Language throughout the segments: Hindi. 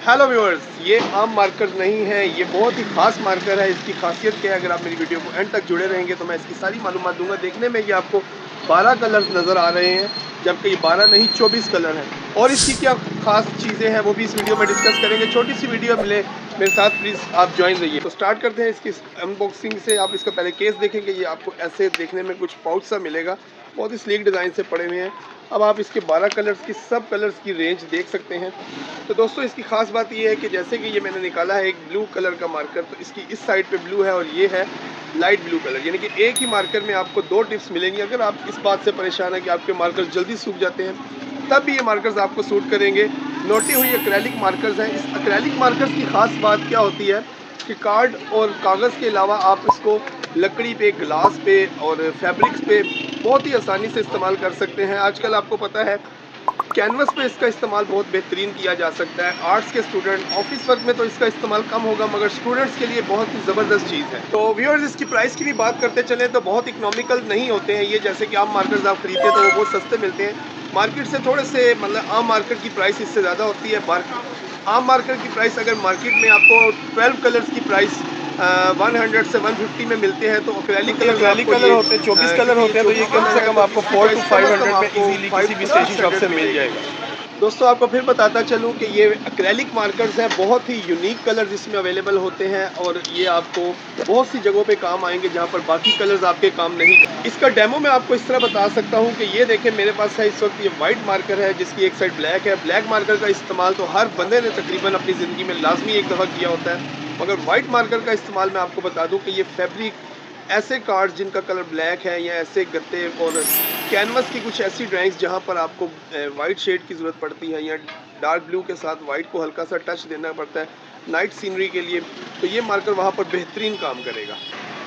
हेलो व्यूअर्स, ये आम मार्कर नहीं है, ये बहुत ही खास मार्कर है। इसकी खासियत क्या है, अगर आप मेरी वीडियो को एंड तक जुड़े रहेंगे तो मैं इसकी सारी मालूमात दूंगा। देखने में ये आपको 12 कलर्स नज़र आ रहे हैं, जबकि ये 12 नहीं 24 कलर हैं। और इसकी क्या खास चीज़ें हैं वो भी इस वीडियो में डिस्कस करेंगे। छोटी सी वीडियो मिले मेरे साथ, प्लीज़ आप ज्वाइन रहिए। तो स्टार्ट करते हैं इसकी अनबॉक्सिंग से। आप इसका पहले केस देखेंगे, ये आपको ऐसे देखने में कुछ पाउच सा मिलेगा, बहुत ही स्लीक डिज़ाइन से पड़े हुए हैं। अब आप इसके 12 कलर्स की सब कलर्स की रेंज देख सकते हैं। तो दोस्तों, इसकी खास बात ये है कि जैसे कि ये मैंने निकाला है एक ब्लू कलर का मार्कर, तो इसकी इस साइड पे ब्लू है और ये है लाइट ब्लू कलर, यानी कि एक ही मार्कर में आपको 2 टिप्स मिलेंगी। अगर आप इस बात से परेशान हैं कि आपके मार्कर जल्दी सूख जाते हैं, तब भी ये मार्कर्स आपको सूट करेंगे। नोटी हुई एक्रेलिक मार्कर्स हैं। इस एक्रेलिक मार्कर्स की खास बात क्या होती है कि कार्ड और कागज़ के अलावा आप इसको लकड़ी पे, ग्लास पे और फैब्रिक्स पे बहुत ही आसानी से इस्तेमाल कर सकते हैं। आजकल आपको पता है कैनवस पे इसका इस्तेमाल बहुत बेहतरीन किया जा सकता है। आर्ट्स के स्टूडेंट, ऑफिस वर्क में तो इसका इस्तेमाल कम होगा, मगर स्टूडेंट्स के लिए बहुत ही ज़बरदस्त चीज़ है। तो व्यूअर्स, इसकी प्राइस की भी बात करते चलें तो बहुत इकोनॉमिकल नहीं होते हैं ये। जैसे कि आम मार्कर्स आप खरीदते हैं तो वो बहुत सस्ते मिलते हैं, मार्केट से थोड़े से, मतलब आम मार्केट की प्राइस इससे ज़्यादा होती है। आम मार्कर की प्राइस अगर मार्केट में आपको 12 कलर्स की प्राइस 100 से 150 में मिलते हैं, तो एक्रेलिक कलर होते हैं, 24 कलर होते हैं, तो ये कम से कम आपको 400 to 500 में इजीली किसी भी स्टेशनरी शॉप से मिल जाएगा। दोस्तों, आपको फिर बताता चलूं कि ये एक्रेलिक मार्कर्स हैं, बहुत ही यूनिक कलर्स इसमें अवेलेबल होते हैं और ये आपको बहुत सी जगहों पे काम आएंगे जहां पर बाकी कलर्स आपके काम नहीं। इसका डेमो मैं आपको इस तरह बता सकता हूं कि ये देखें, मेरे पास है इस वक्त ये वाइट मार्कर है जिसकी एक साइड ब्लैक है। ब्लैक मार्कर का इस्तेमाल तो हर बंदे ने तकरीबन अपनी ज़िंदगी में लाजमी एक दफ़ा किया होता है, मगर वाइट मार्कर का इस्तेमाल मैं आपको बता दूँ कि ये फैब्रिक, ऐसे कार्ड्स जिनका कलर ब्लैक है या ऐसे गत्ते और कैनवस की कुछ ऐसी ड्राइंग्स जहाँ पर आपको वाइट शेड की ज़रूरत पड़ती है या डार्क ब्लू के साथ वाइट को हल्का सा टच देना पड़ता है नाइट सीनरी के लिए, तो ये मार्कर वहाँ पर बेहतरीन काम करेगा।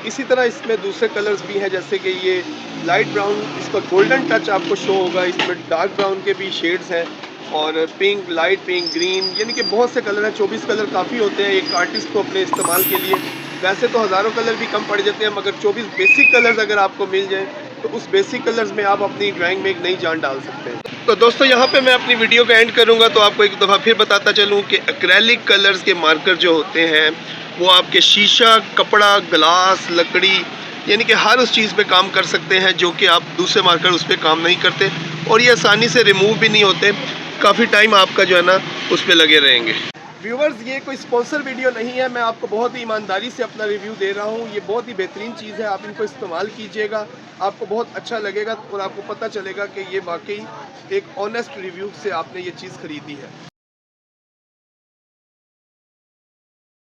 इसी तरह इसमें दूसरे कलर्स भी हैं, जैसे कि ये लाइट ब्राउन, इसका गोल्डन टच आपको शो होगा। इसमें डार्क ब्राउन के भी शेड्स हैं और पिंक, लाइट पिंक, ग्रीन, यानी कि बहुत से कलर हैं। 24 कलर काफ़ी होते हैं एक आर्टिस्ट को अपने इस्तेमाल के लिए। वैसे तो हज़ारों कलर भी कम पड़ जाते हैं, मगर 24 बेसिक कलर्स अगर आपको मिल जाए तो उस बेसिक कलर्स में आप अपनी ड्राइंग में एक नई जान डाल सकते हैं। तो दोस्तों, यहाँ पे मैं अपनी वीडियो का एंड करूँगा, तो आपको एक दफ़ा फिर बताता चलूँ कि एक्रेलिक कलर्स के मार्कर जो होते हैं वो आपके शीशा, कपड़ा, ग्लास, लकड़ी, यानी कि हर उस चीज़ पे काम कर सकते हैं जो कि आप दूसरे मार्कर उस पर काम नहीं करते, और ये आसानी से रिमूव भी नहीं होते। काफ़ी टाइम आपका जो है ना उस पर लगे रहेंगे। व्यूवर्स, ये कोई स्पॉन्सर वीडियो नहीं है, मैं आपको बहुत ही ईमानदारी से अपना रिव्यू दे रहा हूँ। ये बहुत ही बेहतरीन चीज़ है, आप इनको इस्तेमाल कीजिएगा, आपको बहुत अच्छा लगेगा और आपको पता चलेगा कि ये वाकई एक ऑनेस्ट रिव्यू से आपने ये चीज़ ख़रीदी है।